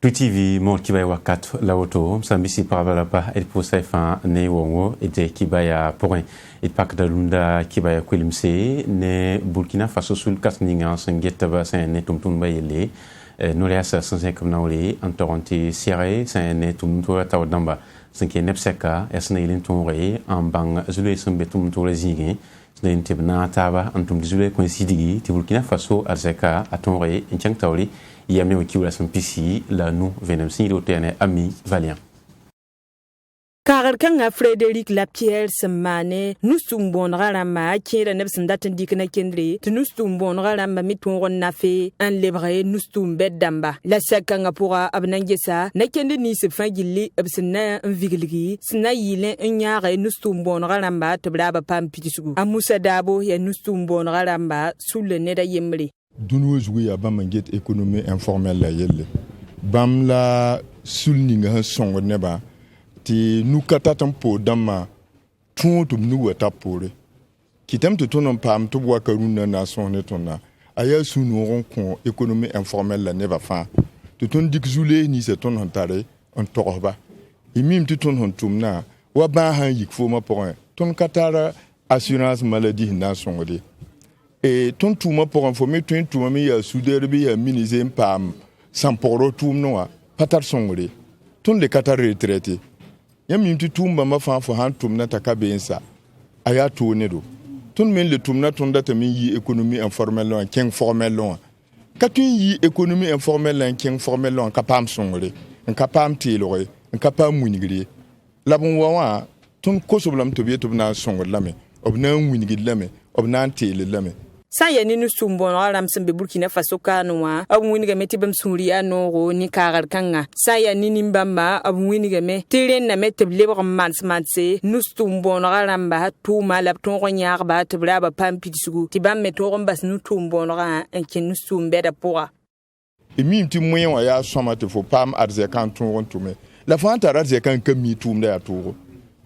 TV mor kibaya wakat la woto sambisi parabala pa el posa fa ne wongo ete kibaya point et pak da lunda kibaya kwilimse ne Burkina Faso sul kasninga sangeta ba sa ne tumtum bayele no le asa sanse comme nawle antoronti sierre sa ne tumto ta damba sanke nepseka esna ilin tonre en bang zule sambe tumto rezigi ne tibna taba antum zule coincidigi ti Burkina Faso alzeka atonre en tawli yame o kiwla sampisi la nu venem sinilo tene ami valiant Kagar kanga Frédéric Lapierre semane nustum bon rama kira nebsen daten dikna kendri nustum bon rama miton nafe en lebre nustum beddamba la sakanga pura abnangesa na kende ni se fangili absena vigilgi sna yile nyare nustum bon rama tobraba pam pitisugu amusa dabo ya nustum bon rama sulle neda yemri Dunwo jouer à Bamanget économie informelle la yelle. Bam la sulninga songo neba ti nous katatam po dama tout nous wata pore. Kitem te tonon pam to boa karuna na sonne tonna. Aya sunu ronkon économie informelle la neba fa. Te ton dik zoulé ni se ton hantare en torba. Imim te ton hantumna wa ba han yik fo ma pour un. Ton katara assurance maladie na songo. Et ton touma pour informer ton touma mi ya souderbi ya minise pam sans poro toum noa patar songre ton le katar retraité ya mimti toumba ma fa fo han toum na takabensa aya to nedo ton men le toum na ton data mi yi économie informelle en king formel long katun yi économie informelle en king formel long kapam songre en kapam tilore en kapam munigri la bon wa ton kosoblam to bieto na songre lame obna munigri lame obna tele lame sa ya ni nustum bon alam sembe Burkina Faso kanwa abwini ga metibam suriya no ni kagar kanga sa ya ni nimbamba abwini ga me tiren na meteble ba mansmanse nustum bon alam ba tu malab ton nyar ba tebra ba pampitsugu tibam metoron bas nustum bon ra en ken nustum beda poa e mim ti moyen wa ya somate fo pam arze kan ton rontume la fanta arze kan kami tum da ya turo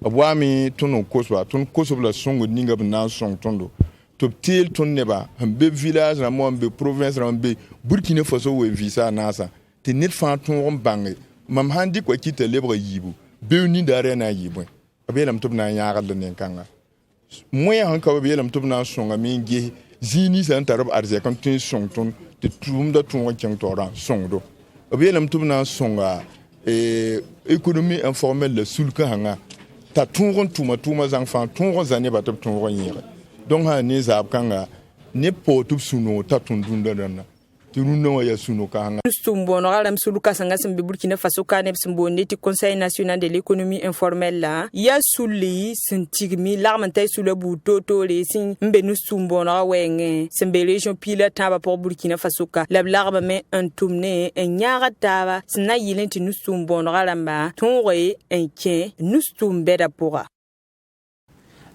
abwami tono koswa ton kosobla songo ninga na song tondo Toptil ton neba, un be village, un be province, un be Burkina Faso ou visa nasa. Te net fan ton bangé. Mam handi kwa kita lebre yibu. Be uni dare na yibu. Abe lam top na yara de nenkanga. Moya hanka abe lam top na songa mingi zini sa antarab arze kan tin song ton te tum da ton wakyang toran song do. Abe lam top na songa économie informelle le sulka hanga. Ta ton tuma zangfan ton zane ba top ton yere. Donc ha ne zab kanga ne potup suno tatundunda dana tiruno ya suno kanga nustumbo no galam suluka sanga sembe Burkina Faso kanem sembo neti Conseil national de l'économie informelle la ya suli sentigmi l'armentay sous le bouto to le sin mbe nustumbo no wenge sembe région pila taba pour Burkina Faso ka la larme me antumne en nyara taba sna yilenti nustumbo no galamba tonre en ken nustumbe da pora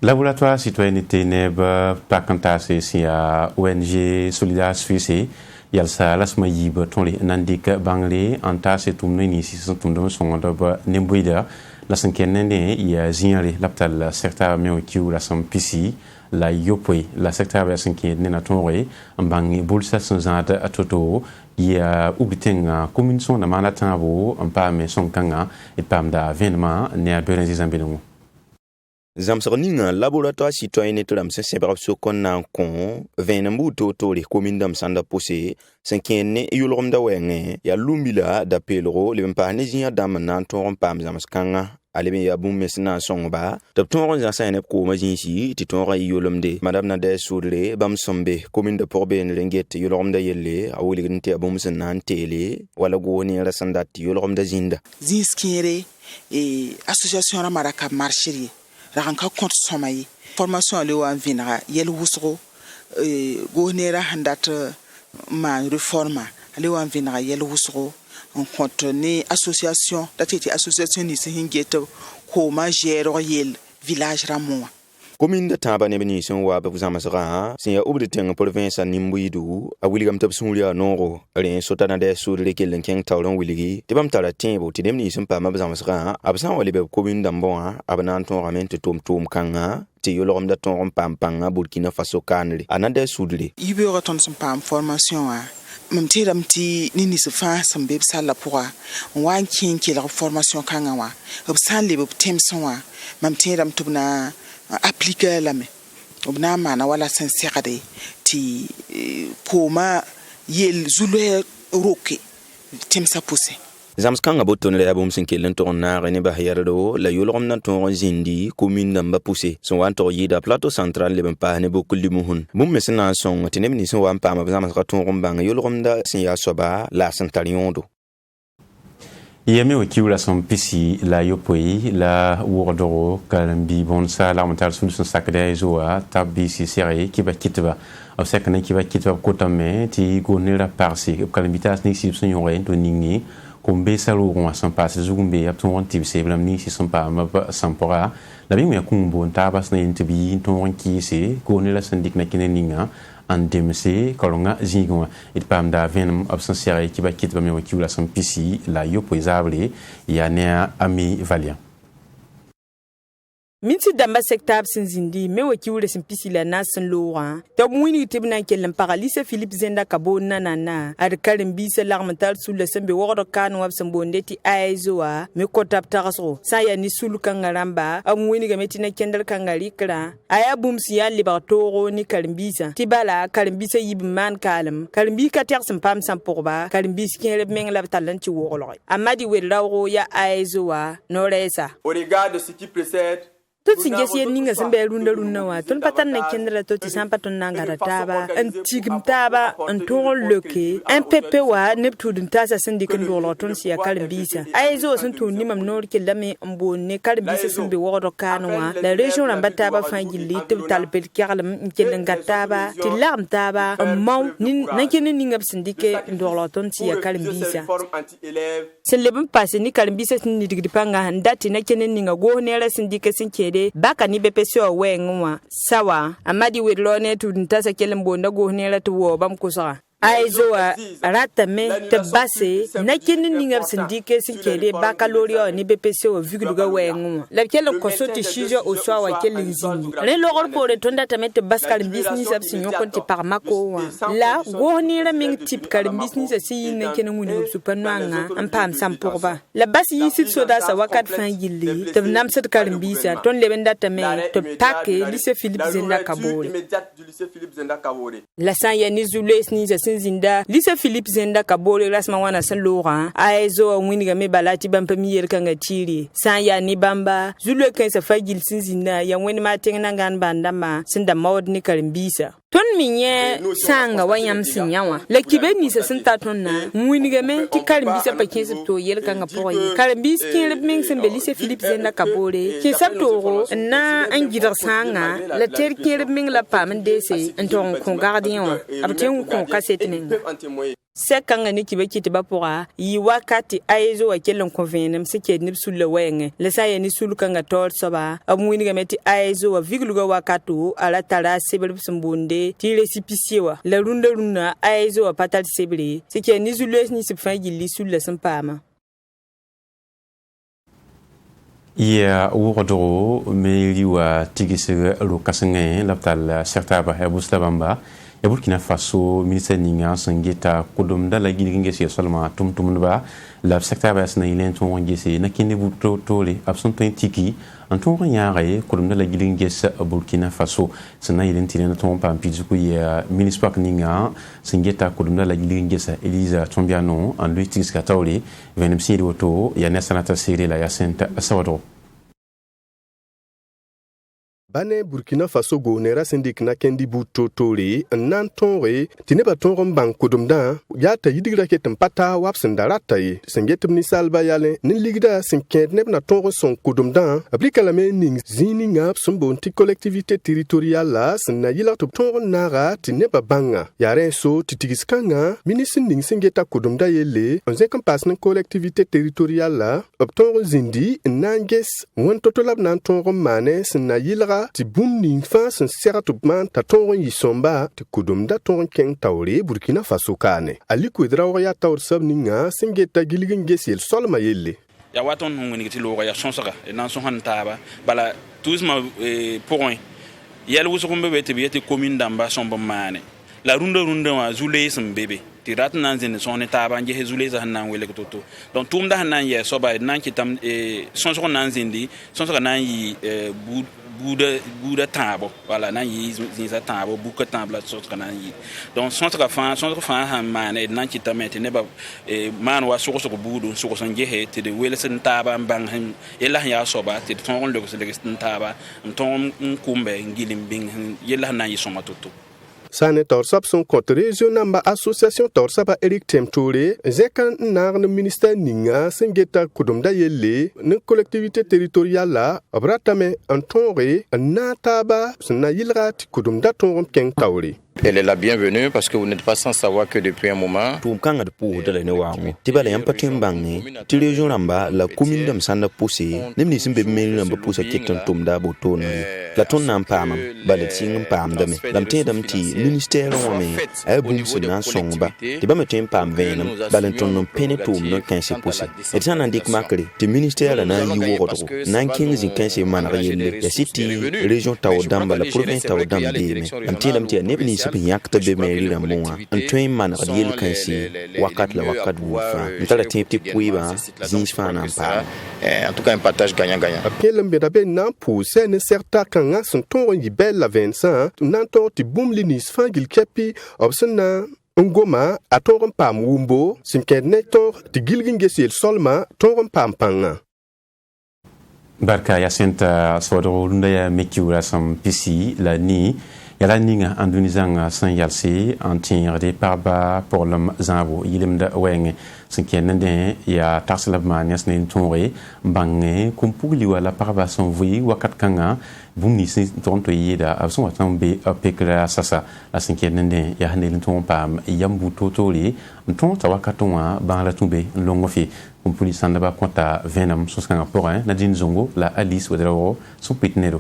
Laboratoire citoyenneté neb pakantase si a ONG Solidaire Suisse yalsa lasma yib tonli nandik bangle antase tumne ni si tumdom songodo ba nemboida la sankenene ya zinare laptal secteur me kiu la sampisi la yopwe la secteur ba sankenene na tonre ambangi bulsa sanzada atoto ya ubitenga commune son na manatabo ampa me sonkanga et pamda venement ne a berenzi zambelongo Zamsarninga laboratoire citoyenneté lam se konna kon venambu to les communes dam sanda posé sankene yulom da wenge ya lumbila da pelro le mpanezia dam nan ton pam zamskanga alebe ya bum mesna songba tab ton ron za ne ko majinsi ti ton ra yulom de madame na de soudre bam sombe commune de porben renget yulom da yelle awuli gnte bum senan tele wala go ni rasanda ti yulom da zinda zinskere et association na maraka marcherie ranka compte somayi formation le wan vinra yel wusro gonera handat ma reforma le wan vinra yel wusro on compte ni association dateti association ni se hingeto ko ma gère yel village ramon Commune de Taba Nebeni son wa ba Zamasra, c'est ya obde tenga province Nimbuidu, a William Topsulia Noro, rien sotana de sur les Kelen Tauron Willi, Tebam Talatimbo, Tidemni son pa Mabazamasra, absent au libe commune d'Ambon, abananton ramente tom kanga, ti yolom da ton pampanga Burkina Faso kanle, anade soudli. Ibe reton son pam formation a. Mam tiram ti nini se fa sam beb sala pour wan kin ki la formation kanga wa. Ob san le bob temson wa. Mam tiram tubna appliquer la me. Obna mana wala sincérité ti poma yel zule roke temsa pousse. Zamskanga boton le abum sinkelen torna rene bahiyardo la yolom na ton zindi commune namba poussé son wan to yida plateau central le pa ne bokul limuhun mum mesena son tinemni son wan pa ma zamska ton rombang yolom da sin ya soba la santaliondo Yame wakiula son pisi la yopoi la wordoro kalambi bonsa la mental solution sakda joa tabi si seri ki ba kitba au sekana ki ba kitba kotame ti gonela parsi kalambitas ni si son yore to ningi kombe salo ron san passe zugumbe apton tib se blamni si son pa ma sampora la bi me kumbo tabas na intibi ton ki se gonela sandik na kineninga en DMC kolonga zingo it pam da venum absensiare ki ba kit ba me wakiula son pisi la yo poisable ya ne ami valiant Minti damba sectab sin zindi me wakiule sin pisi la nasan loran tab wini tibna kelen paralise Philippe Zenda kabo nanana ad karim bisa larmental sul le sembe wodo kan wab sembonde ti aizoa me kotap taraso saya ni sul kangaramba am wini ga metina kendal kangari kra aya bum siya libertoro ni karimbisa tibala karimbisa yibman kalem karimbi ka tersen pam sam pourba karimbis kele meng la talanti wolo amadi wedlawo ya aizoa noresa au regard de ce qui précède. Tout ce qui est ninga sembe runda wa ton patan na kendra to ti sampa ton nangara taba an tigim taba an ton loke un pepe wa neptudun tasa syndic ndolo ton sia kalmbisa aizo sun to nimam nor ke lame mbonne kalmbisa sembe wodo kanwa la région lambata ba fangili te talbel kerlam kelen gataba ti lam taba maw nin nakene ninga syndike ndolo ton sia kalmbisa c'est le bon passé ni kalmbisa ni digdipanga ndati nakene ninga go ne la syndike sinke baka ni bepesio wenwa sawa amadi wedlone tudntasa kelembonda go nela to wo bam kusa aizoa ratame te basse nakini ninga syndike sinkede baka lorio ni bepesio vigluga wenwa la kele kosoti shijo o swa kelinzini le logor pore tonda tamete baskal business absinyo konti par mako la go nela ming type kal business asi nakene nguni supanwanga ampam sampurba la basi yisit soda sa wakat fan gilli te namset kal bisa ton lebenda tame te pake lycée Philippe Zenda Kabore la sanya ni zules ni zinda lycée Philippe Zenda Kabore rasma wana Saint Laurent aizo mwiniga me balati bampa miyer kanga tiri sanya ni bamba zulu kensa fagil sinzina ya weni matenga ngan bandama sinda mawd ni karimbisa ton minye sanga wayam sinyawa la kibeni sa sinta tonna mwiniga me ti karimbisa pa kensa to yel kanga poyi karimbis kin ming sembe lycée Philippe Zenda Kabore ke sabtoro na angidar sanga la ter kin ming la pamendese enton kon gardien abten kon kasetning sekanga ni kibe kiti bapora yi wakati aizo wa kelen convenem sike ni sulle wenge le saye ni sulu kanga tol soba amwini ga meti aizo wa vigluga wakatu ala tara sebel sumbunde ti resipisiwa la runda aizo wa patal sebele sike ni zulu ni sifangi li sulle sampama ya wordoro me liwa tigise lo kasenge laptal certaba hebustabamba ya Burkina Faso ministre ninga sangeta kodom la gilinge si seulement tum ba la secteur ba sna ilen ton ngese na kinde bu tole absent tiki en ton nyare kodom la gilinge sa Burkina Faso sna ilen tilen ton pa pizuku ya ministre ninga sangeta kodom la gilinge sa Elisa Tombiano en lui tis katawli venem si woto ya nasanata sire la ya senta sawado Bane Burkina Faso go nera syndic na kendi bu totore nan tonre tineba tonron bang kodumda ya ta yidigra ketem pata wapsen darata yi sengetem ni salba yale ni ligda sinket neb na tonro son kodumda aplika la me ning zini ngap sumbon ti collectivité territoriale la sna yila to tonron nara tineba banga yaren so titigiskanga ministre ning sengeta kodumda yele on zekan pas na collectivité territoriale la optonro zindi nanges won totolab nan tonron mane sna yila yɩlga tɩ bũmb ning fãa sẽn segd tɩ b maan t'a tõog n yɩ sõmba tɩ kʋdʋmda tõog n kẽng taoore Burkina Faso kaane. Ali Koedraoog yaa taoor soab ninga sẽn geta gilg n ges yel-soalmã yelle. Ya wa tõnd sẽn wing tɩ loogã yaa sõsga d na n sõsn taaba bala tʋʋsmã pʋgẽ yɛl wʋsg n be be tɩ b yetɩ commune dãmba sõmb n maane la rũndã wã zu-lees n be be tɩ rat n na n zẽnd sõs ne taaba n ges zu-leesã sẽn na n welg to-to donc tʋʋmda sẽn na n yɛɛ soaba d na n kɩtame sõsg n na n zẽndi sõsga na n yɩ buuda tãabo wala na n yɩ zĩisã tãabo buka tãab la sõsga na n yɩ donc sõsg fãa sãn maane d na n kɩtame tɩ nebã maan wa sogsg buudu n sogs n gese tɩ d wels n taaba n bãng yella sẽn yaa soaba tɩ d tõog n legs n taaba n tõog n kʋmbe n gil n bĩng yella sẽn na n yɩ sõma to-to. Sane Torsap son contre région namba association Torsapa Eric Temtoure zekan nar no ministère ninga sengeta kudumda yelle ne collectivité territoriale la bratame antonre nataba sna yilrat kudumda ton keng tawri. Elle est la bienvenue parce que vous n'êtes pas sans savoir que depuis un moment tout kanga de pour de ne wango tibala yam patem bangi ti région ramba la commune dam sanda poussé nem ni simbe mel namba poussa kektan tumda boton la ton nam pam bala ting pam dame dam te dam ti ministère o me ay bum sina songba ti ba metem pam venam bala ton non penetum no 15 poussé et ça n'indique marqué ti ministère la na yi wo ko nan 15 man yelle ya city région taw damba la province taw damba de dam te nebni yak be meri la moa en train man yel kansi wakat la wakat wufa ntala tempi puiba zins fa na pa en tout cas un partage gagnant-gagnant. Kelem bedabe nan pousse ne certa kanga son ton yibel la Vincent nan to ti boom linis fangil kepi obsena ngoma atoron pam wumbo sin kennetor ti gilgin gesel solma toron pam panga. Barka Yacinta Sodrolunda ya mekiura sam pisi la ni yala ninga andunizanga san yalsi antir de parba pour l'homme zabo yilimda wenge sinkenende ya tarslabma nesne tonre bange kumpugli wala parba son vui wakat kanga bumni sin tonto yida abson watambe apekra sasa la sinkenende ya hanelin ton pam yambu totori ton tawakatonwa ban la tumbe longofi kumpuli sandaba konta venam soskanga porin nadine zongo la Alice Wedrao son pitnero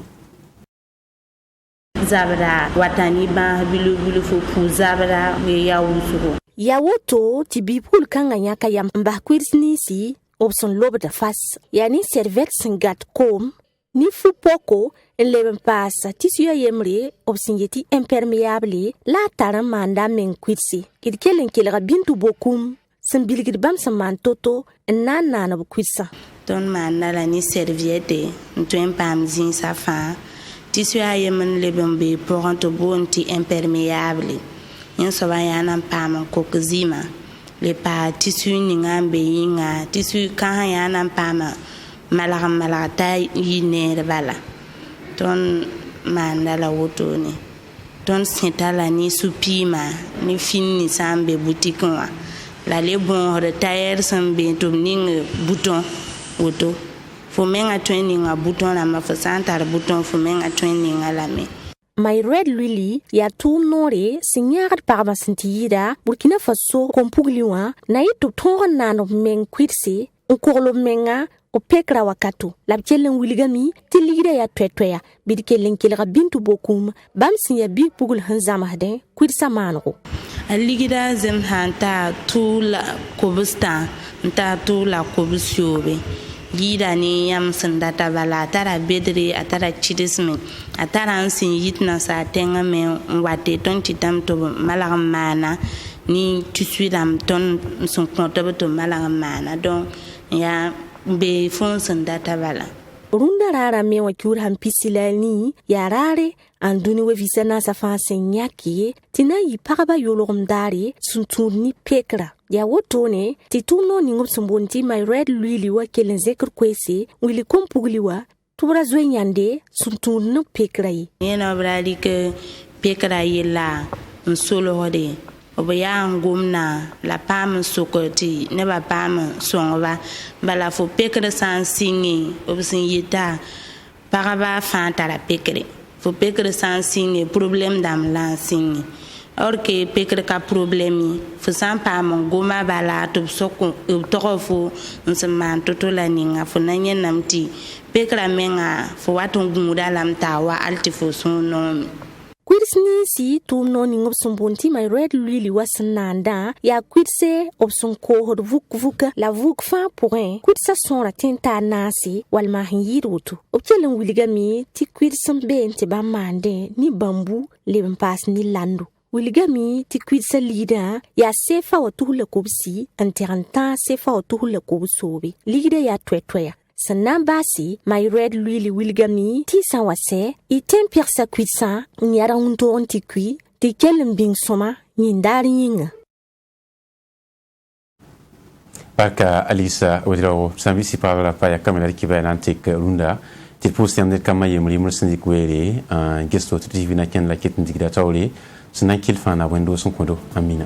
zabra watani ba bilu fu pu zabra we ya wusugo ya woto ti bipul kanga nyaka yam mba kwirsni si opson lobda fas yani servet singat kom ni fu poko leben pasa ti suya yemre opson yeti imperméable la taran manda men kwirsi kidkelen kelga bintu bokum sen bilgid bam man toto nana na kwirsa ton manna la ni serviette ntwen pam zin sa fa tissu ayemen lebembe pour un bonti imperméable yin so bayana pam kokzima le pa tissu ningambe yinga tissu kan yana pam malata yine bala ton mandala wotoni ton sintala ni supima ni finni sambe boutique wa la le bon retailler sambe to ning bouton auto fo menga training a bouton la ma fasantar bouton fo menga training ala me My Red Lily ya tu nore sinyagat parma sintida Burkina Faso kompugliwa na yitu tonga nano men kwirse nkorlo menga o pekra wakatu labjelen wiligami tilira ya twetweya bidkelen kelga bintu bokum bam sinya big pugul hanzama hade kwirsa mango aligida zem hanta tu la kobsta nta tu la kobsyobe gida ni yam sandata bala tara bedre atara chidismi atara ansin yitna sa tenga me wate ton titam to malagam mana ni tusuidam ton son comptable to malagam mana donc ya be fon sandata bala runda rara me wa kyur han pisilani ya rare anduni we visana sa fa senyaki tina yi paraba yologum dare sun turni pekra ya wotone tituno ni ngopsumbonti My Red Lily wa kelen zekr kwese wili kompugliwa tubra zwenyande sun turni pekra yi yena brali ke pekra yi la nsolo hode oboya ngumna la pam sokoti ne ba pam songa bala fo pekra san singi obsin yita paraba fanta la pekre fo pekre san singi problème dam la singi or que pekre ka problème fo san pa mon goma bala to soko to fo nsman to la ninga fo nanyen namti pekra menga fo waton gumuda lam tawa alti fo son nom Kwirsni si tum no ning opson bonti my red lily wasananda ya kwirse opson ko hod vuk la vuk fa point kwirsa son la tinta nasi wal ma hirutu opchelen wiligami ti kwirsam ben ti ba mande ni bambu le pas ni landu wiligami ti kwirsa lida ya sefa watuhula kubsi anteranta sefa watuhula kubsobi lida ya twetwea Sannan basi, my red lily wilgami, ti san wase, item piersa kwitsa, nyara unto ontikwi, ti kelen bing soma, nyindari yinga. Parka Alisa Odrao, Sambisi Pavla Paya Kamala Kibalantik Runda, ti postiam kama yemuli sindikwere, gesto tivina ken la ketin digratawli, sunan kilfana wendo son kodo, amina.